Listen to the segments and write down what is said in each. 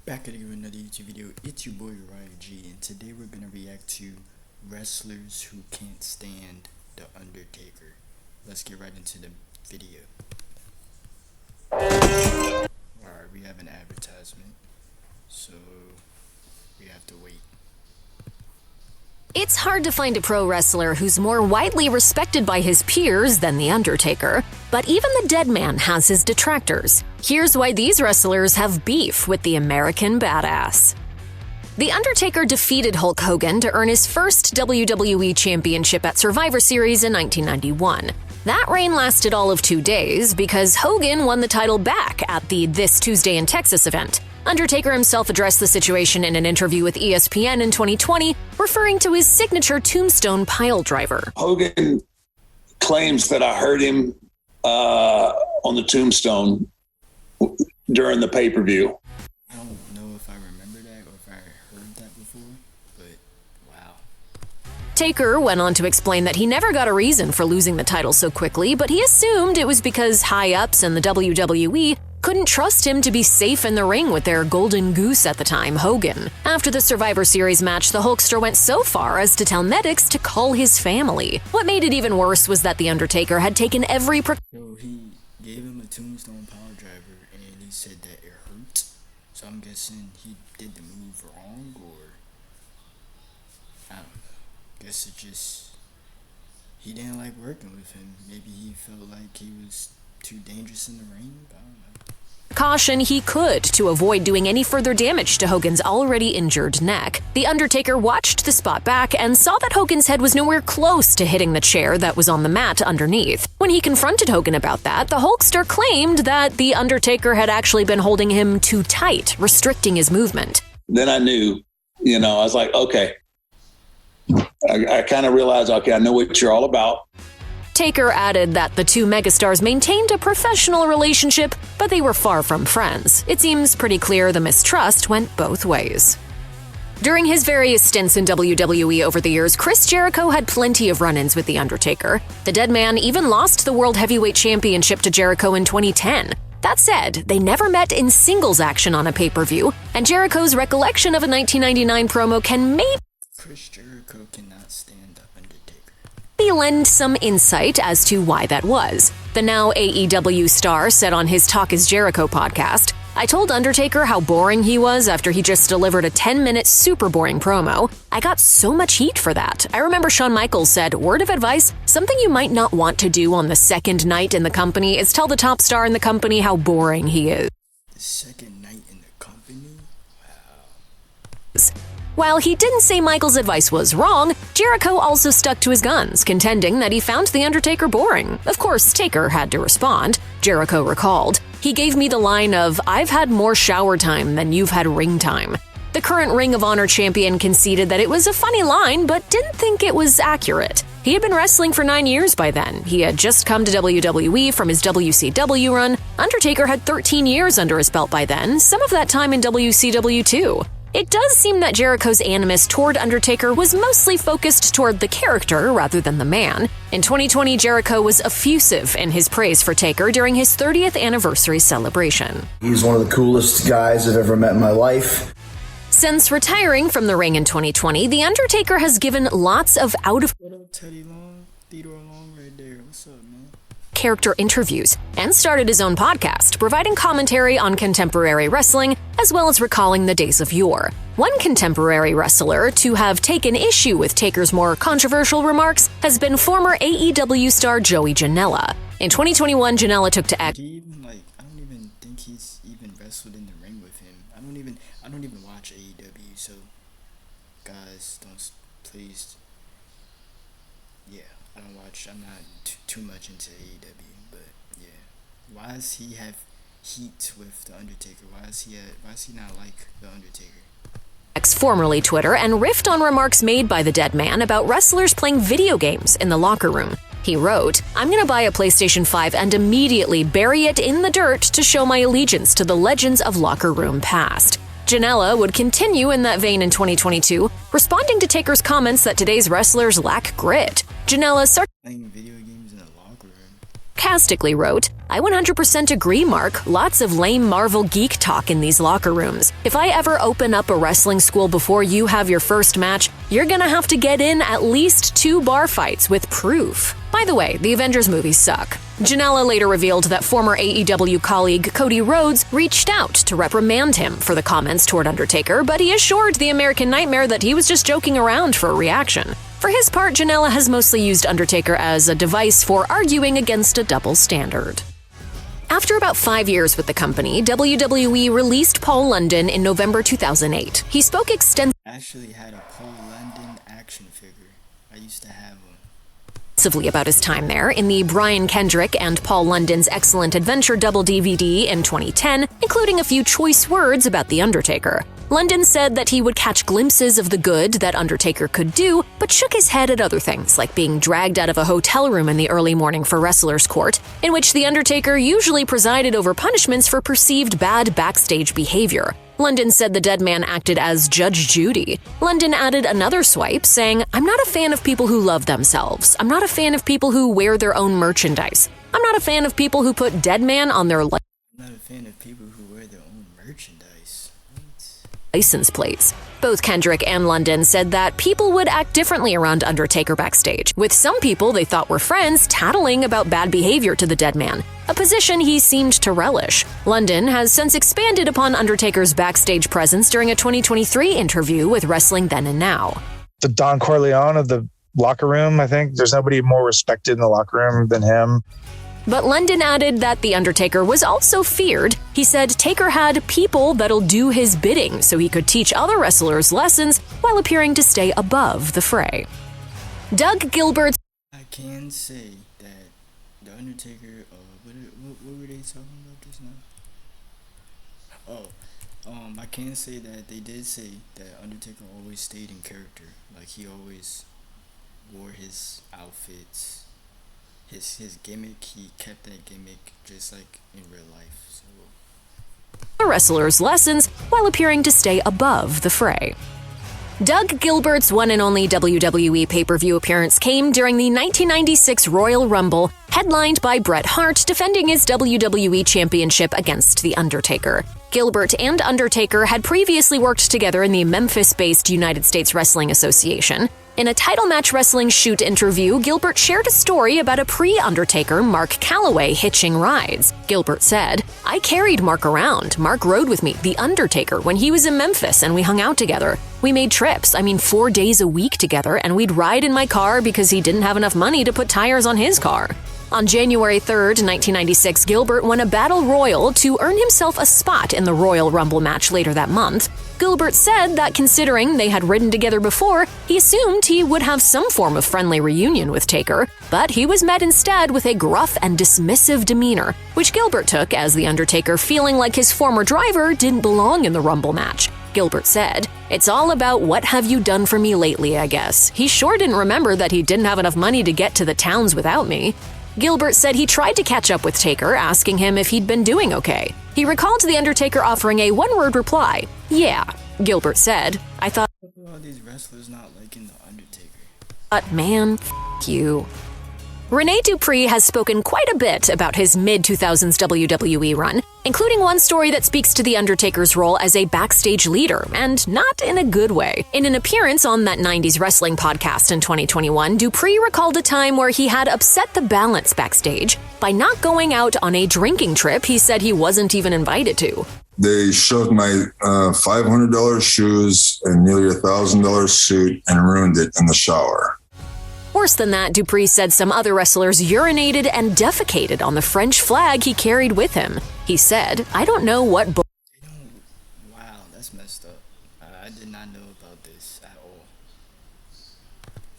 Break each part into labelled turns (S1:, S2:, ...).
S1: Back at it with another YouTube video. It's your boy Uriah G, and today we're gonna react to wrestlers who can't stand the Undertaker. Let's get right into the video. Alright, we have an advertisement, so we have to wait.
S2: It's hard to find a pro wrestler who's more widely respected by his peers than The Undertaker, but even the dead man has his detractors. Here's why these wrestlers have beef with the American Badass. The Undertaker defeated Hulk Hogan to earn his first WWE Championship at Survivor Series in 1991. That reign lasted all of 2 days because Hogan won the title back at the This Tuesday in Texas event. Undertaker himself addressed the situation in an interview with ESPN in 2020, referring to his signature tombstone piledriver.
S3: Hogan claims that I heard him on the tombstone during the pay-per-view.
S1: I don't know if I remember that or if I heard that before, but wow.
S2: Taker went on to explain that he never got a reason for losing the title so quickly, but he assumed it was because high-ups in the WWE couldn't trust him to be safe in the ring with their golden goose at the time, Hogan. After the Survivor Series match, the Hulkster went so far as to tell medics to call his family. What made it even worse was that The Undertaker had taken every
S1: So he gave him a tombstone power driver and he said that it hurt. So I'm guessing he did the move wrong, or I don't know. Guess it just, he didn't like working with him. Maybe he felt like he was too dangerous in the ring. I don't know.
S2: Caution he could to avoid doing any further damage to Hogan's already injured neck. The Undertaker watched the spot back and saw that Hogan's head was nowhere close to hitting the chair that was on the mat underneath. When he confronted Hogan about that, the Hulkster claimed that the Undertaker had actually been holding him too tight, restricting his movement.
S3: Then I knew, I was like, okay. I kind of realized, okay, I know what you're all about.
S2: Taker added that the two megastars maintained a professional relationship, but they were far from friends. It seems pretty clear the mistrust went both ways. During his various stints in WWE over the years, Chris Jericho had plenty of run-ins with The Undertaker. The dead man even lost the World Heavyweight Championship to Jericho in 2010. That said, they never met in singles action on a pay-per-view, and Jericho's recollection of a 1999 promo can maybe
S1: Chris Jericho cannot stand the Undertaker.
S2: lend some insight as to why that was. The now AEW star said on his Talk is Jericho podcast, "I told Undertaker how boring he was after he just delivered a 10-minute super boring promo. I got so much heat for that. I remember Shawn Michaels said, word of advice, something you might not want to do on the second night in the company is tell the top star in the company how boring he is."
S1: The second night in the company? Wow.
S2: While he didn't say Michaels' advice was wrong, Jericho also stuck to his guns, contending that he found The Undertaker boring. Of course, Taker had to respond. Jericho recalled, "He gave me the line of, 'I've had more shower time than you've had ring time.'" The current Ring of Honor champion conceded that it was a funny line, but didn't think it was accurate. He had been wrestling for 9 years by then. He had just come to WWE from his WCW run. Undertaker had 13 years under his belt by then, some of that time in WCW too. It does seem that Jericho's animus toward Undertaker was mostly focused toward the character rather than the man. In 2020, Jericho was effusive in his praise for Taker during his 30th anniversary celebration.
S4: He's one of the coolest guys I've ever met in my life.
S2: Since retiring from the ring in 2020, The Undertaker has given lots of
S1: What up, Teddy Long? Theodore Long right there. What's up, man?
S2: character interviews and started his own podcast, providing commentary on contemporary wrestling as well as recalling the days of yore. One contemporary wrestler to have taken issue with Taker's more controversial remarks has been former AEW star Joey Janela. In 2021, Janela took to X.
S1: I don't even think he's even wrestled in the ring with him. I don't even watch AEW, so guys, don't, please. Yeah, I'm not too much into AEW, but yeah. Why does he have heat with the Undertaker? Why is he not like the Undertaker?
S2: Formerly Twitter, and riffed on remarks made by the dead man about wrestlers playing video games in the locker room. He wrote, "I'm gonna buy a PlayStation 5 and immediately bury it in the dirt to show my allegiance to the legends of locker room past." Janela would continue in that vein in 2022, responding to Taker's comments that today's wrestlers lack grit. Janela
S1: Playing video games in the locker room.
S2: sarcastically wrote, "I 100% agree, Mark. Lots of lame Marvel geek talk in these locker rooms. If I ever open up a wrestling school before you have your first match, you're gonna have to get in at least 2 bar fights with proof." By the way, the Avengers movies suck. Janela later revealed that former AEW colleague Cody Rhodes reached out to reprimand him for the comments toward Undertaker, but he assured the American Nightmare that he was just joking around for a reaction. For his part, Janela has mostly used Undertaker as a device for arguing against a double standard. After about 5 years with the company, WWE released Paul London in November 2008. He spoke extensively
S1: I actually had a Paul London action figure. I used to have one.
S2: about his time there in the Brian Kendrick and Paul London's Excellent Adventure double DVD in 2010, including a few choice words about The Undertaker. London said that he would catch glimpses of the good that Undertaker could do, but shook his head at other things, like being dragged out of a hotel room in the early morning for Wrestlers Court, in which The Undertaker usually presided over punishments for perceived bad backstage behavior. London said the dead man acted as Judge Judy. London added another swipe, saying, "I'm not a fan of people who love themselves. I'm not a fan of people who wear their own merchandise. I'm not a fan of people who put dead man on their
S1: I'm not a fan of people who wear their own merchandise. What?
S2: license plates." Both Kendrick and London said that people would act differently around Undertaker backstage, with some people they thought were friends tattling about bad behavior to the dead man, a position he seemed to relish. London has since expanded upon Undertaker's backstage presence during a 2023 interview with Wrestling Then and Now.
S5: The Don Corleone of the locker room, I think. There's nobody more respected in the locker room than him.
S2: But London added that The Undertaker was also feared. He said Taker had people that'll do his bidding so he could teach other wrestlers lessons while appearing to stay above the fray. Doug Gilbert
S1: I can say that The Undertaker, what were they talking about just now? I can say that they did say that Undertaker always stayed in character. Like, he always wore his outfits. His gimmick, he kept that gimmick just like in real life. So
S2: wrestlers lessons while appearing to stay above the fray. Doug Gilbert's one and only WWE pay-per-view appearance came during the 1996 Royal Rumble, headlined by Bret Hart defending his WWE Championship against The Undertaker. Gilbert and Undertaker had previously worked together in the Memphis-based United States Wrestling Association. In a title match wrestling shoot interview, Gilbert shared a story about a pre-Undertaker Mark Calloway hitching rides. Gilbert said, "I carried Mark around. Mark rode with me, The Undertaker, when he was in Memphis and we hung out together. We made trips, 4 days a week together, and we'd ride in my car because he didn't have enough money to put tires on his car." On January 3rd, 1996, Gilbert won a Battle Royal to earn himself a spot in the Royal Rumble match later that month. Gilbert said that considering they had ridden together before, he assumed he would have some form of friendly reunion with Taker, but he was met instead with a gruff and dismissive demeanor, which Gilbert took as The Undertaker feeling like his former driver didn't belong in the Rumble match. Gilbert said, "It's all about what have you done for me lately, I guess. He sure didn't remember that he didn't have enough money to get to the towns without me." Gilbert said he tried to catch up with Taker, asking him if he'd been doing okay. He recalled The Undertaker offering a one-word reply, "Yeah." Gilbert said, "I thought
S1: all these wrestlers not liking The Undertaker.
S2: Man, you." Rene Dupree has spoken quite a bit about his mid-2000s WWE run, including one story that speaks to The Undertaker's role as a backstage leader, and not in a good way. In an appearance on that 90s wrestling podcast in 2021, Dupree recalled a time where he had upset the balance backstage by not going out on a drinking trip he said he wasn't even invited to.
S6: They shoved my $500 shoes and nearly $1,000 suit and ruined it in the shower.
S2: Worse than that, Dupree said some other wrestlers urinated and defecated on the French flag he carried with him. He said, "I don't know what
S1: Wow, that's messed up. I did not know about this at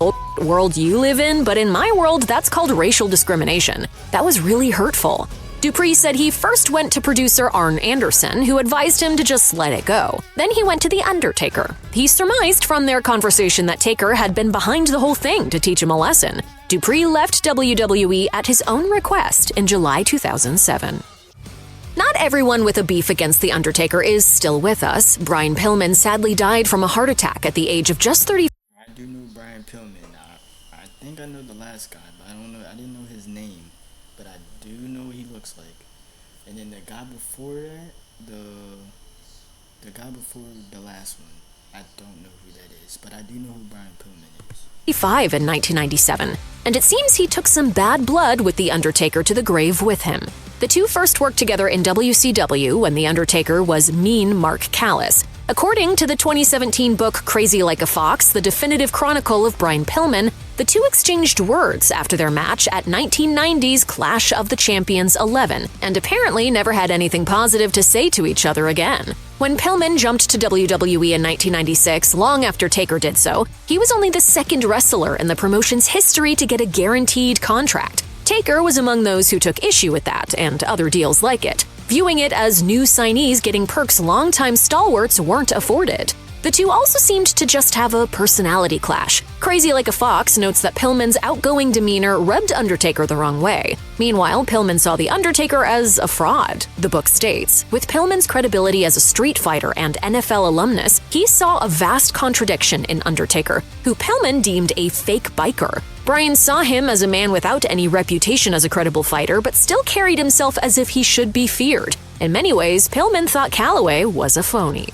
S1: all.
S2: world you live in, but in my world, that's called racial discrimination. That was really hurtful." Dupree said he first went to producer Arn Anderson, who advised him to just let it go. Then he went to The Undertaker. He surmised from their conversation that Taker had been behind the whole thing to teach him a lesson. Dupree left WWE at his own request in July 2007. Not everyone with a beef against The Undertaker is still with us. Brian Pillman sadly died from a heart attack at the age of just 30.
S1: I do know Brian Pillman. I think I know the last guy, but I didn't know his name. but I do know what he looks like. And then the guy before that, the guy before the last one, I don't know who that is, but I do know who Brian Pillman is.
S2: 5 in 1997, and it seems he took some bad blood with The Undertaker to the grave with him. The two first worked together in WCW when The Undertaker was Mean Mark Callis. According to the 2017 book Crazy Like a Fox, the definitive chronicle of Brian Pillman, the two exchanged words after their match at 1990's Clash of the Champions 11, and apparently never had anything positive to say to each other again. When Pillman jumped to WWE in 1996, long after Taker did so, he was only the second wrestler in the promotion's history to get a guaranteed contract. Taker was among those who took issue with that and other deals like it, viewing it as new signees getting perks longtime stalwarts weren't afforded. The two also seemed to just have a personality clash. Crazy Like a Fox notes that Pillman's outgoing demeanor rubbed Undertaker the wrong way. Meanwhile, Pillman saw The Undertaker as a fraud, the book states. With Pillman's credibility as a street fighter and NFL alumnus, he saw a vast contradiction in Undertaker, who Pillman deemed a fake biker. Brian saw him as a man without any reputation as a credible fighter, but still carried himself as if he should be feared. In many ways, Pillman thought Calloway was a phony.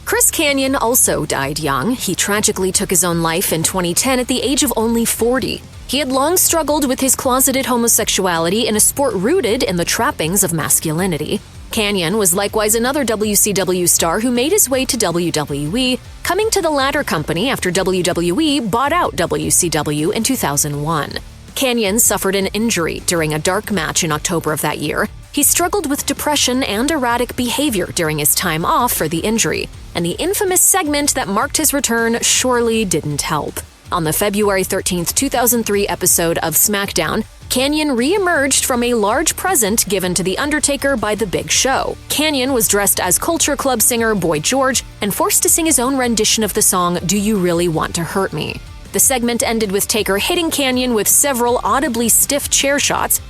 S2: Chris Kanyon also died young. He tragically took his own life in 2010 at the age of only 40. He had long struggled with his closeted homosexuality in a sport rooted in the trappings of masculinity. Kanyon was likewise another WCW star who made his way to WWE, coming to the latter company after WWE bought out WCW in 2001. Kanyon suffered an injury during a dark match in October of that year. He struggled with depression and erratic behavior during his time off for the injury, and the infamous segment that marked his return surely didn't help. On the February 13, 2003 episode of SmackDown, Kanyon re-emerged from a large present given to The Undertaker by The Big Show. Kanyon was dressed as Culture Club singer Boy George and forced to sing his own rendition of the song Do You Really Want to Hurt Me? The segment ended with Taker hitting Kanyon with several audibly stiff chair shots,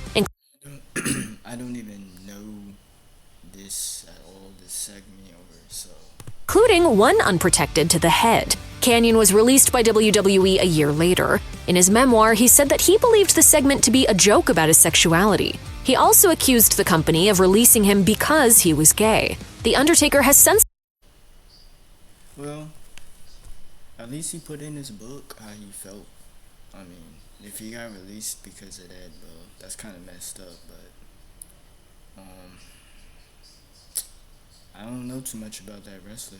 S1: I don't even know this at all, this segment over, so...
S2: including one unprotected to the head. Kanyon was released by WWE a year later. In his memoir, he said that he believed the segment to be a joke about his sexuality. He also accused the company of releasing him because he was gay. The Undertaker has since...
S1: Well, at least he put in his book how he felt. I mean, if he got released because of that, well, that's kind of messed up, but... I don't know too much about that wrestler.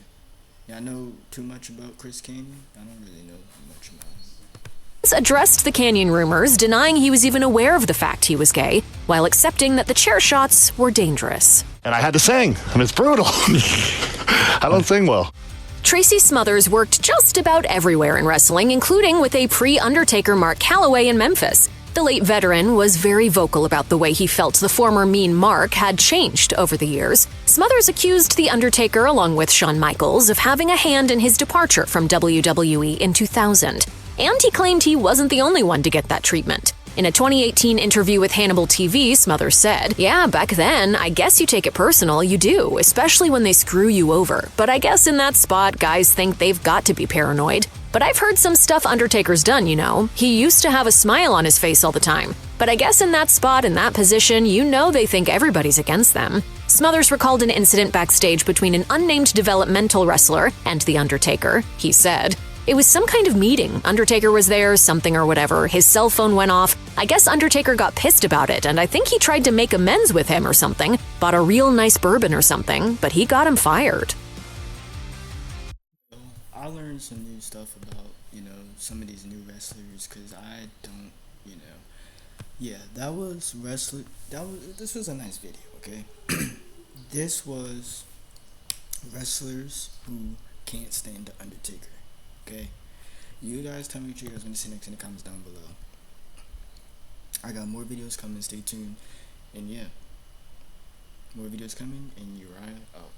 S1: Yeah, I know too much about Chris Kanyon. I don't really know much about him.
S2: Addressed the Kanyon rumors, denying he was even aware of the fact he was gay, while accepting that the chair shots were dangerous.
S7: And I had to sing, and it's brutal. I don't sing well.
S2: Tracy Smothers worked just about everywhere in wrestling, including with a pre-Undertaker Mark Calloway in Memphis. The late veteran was very vocal about the way he felt the former Mean Mark had changed over the years. Smothers accused The Undertaker, along with Shawn Michaels, of having a hand in his departure from WWE in 2000. And he claimed he wasn't the only one to get that treatment. In a 2018 interview with Hannibal TV, Smothers said, "Yeah, back then, I guess you take it personal, you do, especially when they screw you over. But I guess in that spot, guys think they've got to be paranoid. But I've heard some stuff Undertaker's done, you know. He used to have a smile on his face all the time. But I guess in that spot, in that position, you know they think everybody's against them." Smothers recalled an incident backstage between an unnamed developmental wrestler and The Undertaker. He said, "It was some kind of meeting. Undertaker was there, something or whatever. His cell phone went off. I guess Undertaker got pissed about it, and I think he tried to make amends with him or something. Bought a real nice bourbon or something, but he got him fired."
S1: I learned some new stuff about, some of these new wrestlers, because I don't, Yeah, that was wrestler. This was a nice video, okay? This was wrestlers who can't stand The Undertaker, okay? You guys tell me what you guys want to see next in the comments down below. I got more videos coming, stay tuned. And yeah, more videos coming, and Uriah out.